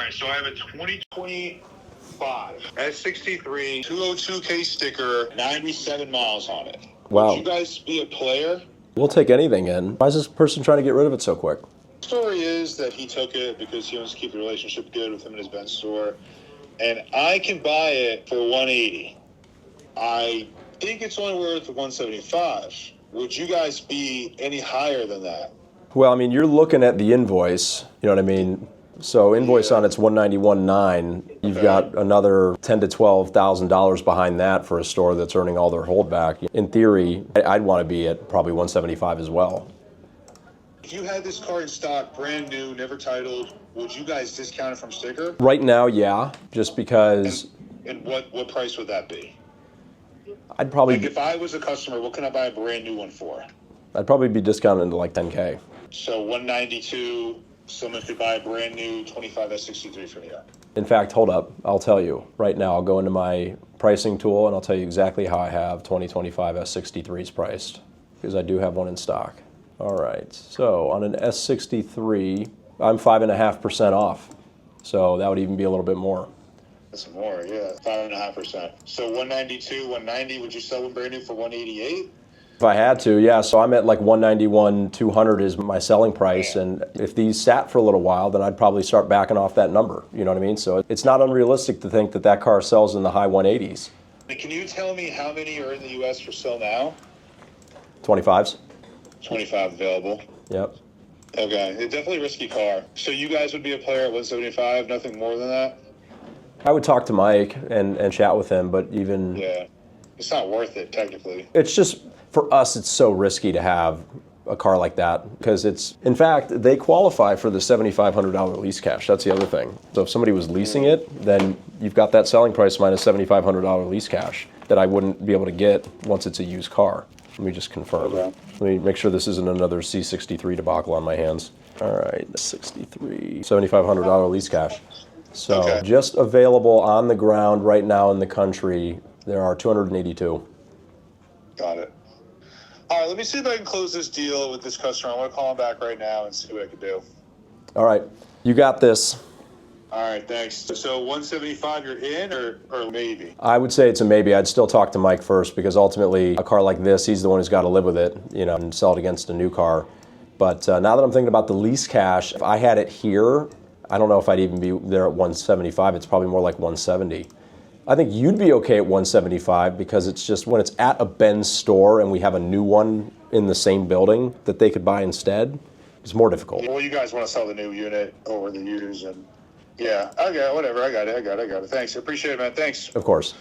right, so I have a 2025 S63 202K sticker, 97 miles on it. Wow. Would you guys be a player? We'll take anything in. Why is this person trying to get rid of it so quick? The story is that he took it because he wants to keep the relationship good with him and his Benz store. And I can buy it for 180. I think it's only worth 175. Would you guys be any higher than that? Well, I mean, you're looking at the invoice, you know what I mean? So invoice on it's $191,900. You've got another $10,000 to $12,000 behind that for a store that's earning all their holdback. In theory, I'd want to be at probably 175 as well. If you had this car in stock, brand new, never titled, would you guys discount it from sticker? Right now, yeah, just because. And what price would that be? I'd probably. Like if I was a customer, what can I buy a brand new one for? I'd probably be discounted to like 10K. So 192. Someone could buy a brand new 25 S63 from you. In fact, hold up. I'll tell you right now. I'll go into my pricing tool and I'll tell you exactly how I have 2025 S63s priced, because I do have one in stock. All right. So on an S63, I'm 5.5% off. So that would even be a little bit more. That's more, yeah, 5.5%. So 192, 190. Would you sell them brand new for 188? If I had to, yeah. So I'm at like 191,200 is my selling price, and if these sat for a little while, then I'd probably start backing off that number. You know what I mean? So it's not unrealistic to think that that car sells in the high 180s. Can you tell me how many are in the U.S. for sale now? 25s. 25 available. Yep. Okay, it's definitely a risky car. So you guys would be a player at 175, nothing more than that? I would talk to Mike and chat with him, but even... Yeah, it's not worth it, technically. It's just, for us, it's so risky to have a car like that, because it's, in fact, they qualify for the $7,500 lease cash. That's the other thing. So if somebody was leasing it, then you've got that selling price minus $7,500 lease cash that I wouldn't be able to get once it's a used car. Let me just confirm. Okay. Let me make sure this isn't another C63 debacle on my hands. All right, 63, $7,500 lease cash. So Okay. just available on the ground right now in the country, there are 282. Got it. All right, let me see if I can close this deal with this customer. I'm going to call him back right now and see what I can do. All right, you got this. All right, thanks. So 175 you're in or maybe? I would say it's a maybe. I'd still talk to Mike first, because ultimately a car like this, he's the one who's got to live with it, you know, and sell it against a new car. But now that I'm thinking about the lease cash, if I had it here, I don't know if I'd even be there at 175. It's probably more like 170. I think you'd be okay at 175, because it's just when it's at a Benz store and we have a new one in the same building that they could buy instead, it's more difficult. Well, you guys want to sell the new unit over the used, and yeah, okay, whatever. I got it. Thanks. I appreciate it, man. Thanks. Of course.